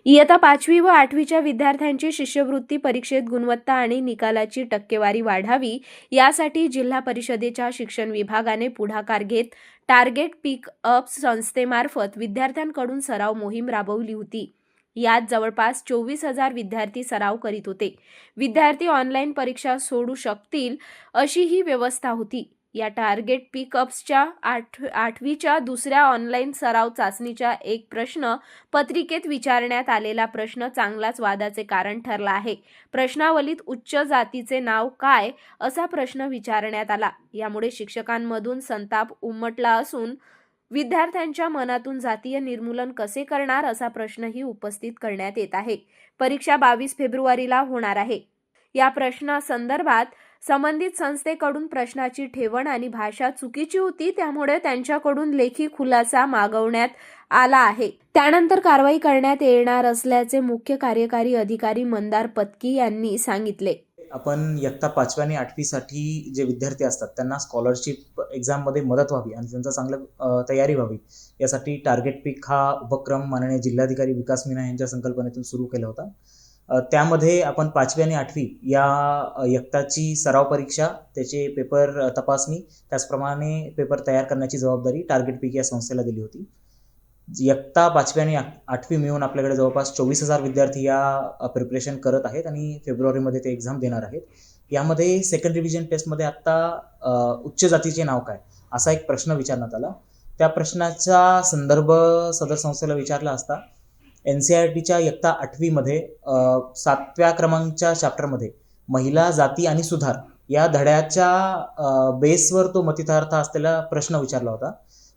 इयत्ता 5वी व 8वीच्या विद्यार्थ्यांची शिष्यवृत्ती परीक्षेत गुणवत्ता आणि निकालाची टक्केवारी वाढावी यासाठी जिल्हा परिषदेच्या शिक्षण विभागाने पुढाकार घेत टार्गेट पिक अप्स संस्थेमार्फत विद्यार्थ्यांकडून सराव मोहीम राबवली होती। यात जवळपास 24,000 विद्यार्थी सराव करीत होते। विद्यार्थी ऑनलाईन परीक्षा सोडू शकतील अशी ही व्यवस्था होती। या टार्गेट पिकअप्सच्या 8वीच्या दुसऱ्या ऑनलाईन सराव चाचणीच्या एक प्रश्न पत्रिकेत विचारण्यात आलेला प्रश्न चांगलाच वादाचे कारण ठरला आहे। प्रश्नावलीत उच्च जातीचे नाव काय असा प्रश्न विचारण्यात आला। यामुळे शिक्षकांमधून संताप उमटला असून विद्यार्थ्यांच्या मनातून जातीय निर्मूलन कसे करणार असा प्रश्नही उपस्थित करण्यात येत आहे। परीक्षा 22 फेब्रुवारीला होणार आहे। या प्रश्नासंदर्भात संबंधित संस्थेकडून प्रश्नाची ठेवण आणि भाषा चुकीची होती, त्यामुळे त्यांच्याकडून लेखी खुलासा मागवण्यात आला आहे। त्यानंतर कारवाई करण्यात येणार असल्याचे मुख्य कार्यकारी अधिकारी मंदार पत्की यांनी सांगितले। आपण इयत्ता 5वी आणि 8वीसाठी जे विद्यार्थी असतात त्यांना स्कॉलरशिप एक्झाममध्ये मदत व्हावी आणि त्यांचा चांगलं तयारी व्हावी यासाठी टार्गेट पिक हा उपक्रम माननीय जिल्हाधिकारी विकास मीना यांच्या संकल्पनेतून सुरू केला होता। त्यामध्ये आपण 5वी आणि 8वी या इयत्ताची सराव परीक्षा, त्याचे पेपर तपासणी, त्याचप्रमाणे पेपर तयार करण्याची जबाबदारी टार्गेट पिक या संस्थेला दिली होती। इयत्ता 5वी आणि 8वी मिळून आपल्याकडे जवळपास 24,000 विद्यार्थी या प्रिपरेशन करत आहेत आणि फेब्रुवारीमध्ये ते एक्झाम देणार आहेत। यामध्ये सेकंड रिव्हिजन टेस्टमध्ये आत्ता उच्च जातीचे नाव काय असा एक प्रश्न विचारण्यात आला। त्या प्रश्नाचा संदर्भ सदर संस्थेला विचारला असता NCERTच्या इयत्ता 8वीमध्ये 7व्या क्रमांकच्या चॅप्टरमध्ये महिला, जाती आणि सुधार या धड्याच्या बेसवर तो मतितार्थ असलेला प्रश्न विचारला होता।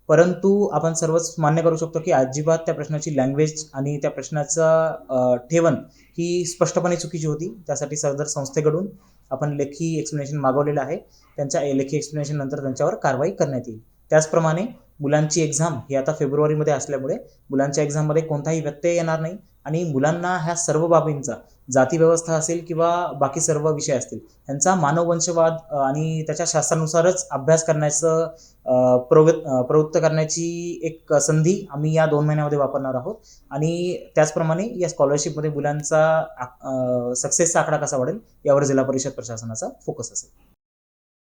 परंतु आपण सर्वच मान्य करू शकतो की अजिबात त्या प्रश्नाची लँग्वेज आणि त्या प्रश्नाचा ठेवण ही स्पष्टपणे चुकीची होती। त्यासाठी सदर संस्थेकडून आपण लेखी एक्सप्लेनेशन मागवलेलं आहे। त्यांच्या लेखी एक्सप्लेनेशन नंतर त्यांच्यावर कारवाई करण्यात येईल। त्याचप्रमाणे मुलांची एक्झाम ही आता फेब्रुवारीमध्ये असल्यामुळे मुलांच्या एक्झाममध्ये कोणताही व्यत्यय येणार नाही आणि मुलांना ह्या सर्व बाबींचा, जाती व्यवस्था असेल किंवा बाकी सर्व विषय असतील, यांचा मानववंशवाद आणि त्याच्या शास्त्रानुसारच अभ्यास करण्याचं प्रवृत्त करण्याची एक संधी आम्ही या 2 महिन्यामध्ये वापरणार आहोत आणि त्याचप्रमाणे या स्कॉलरशिपमध्ये मुलांचा सक्सेसचा आकडा कसा वाढेल यावर जिल्हा परिषद प्रशासनाचा फोकस असेल।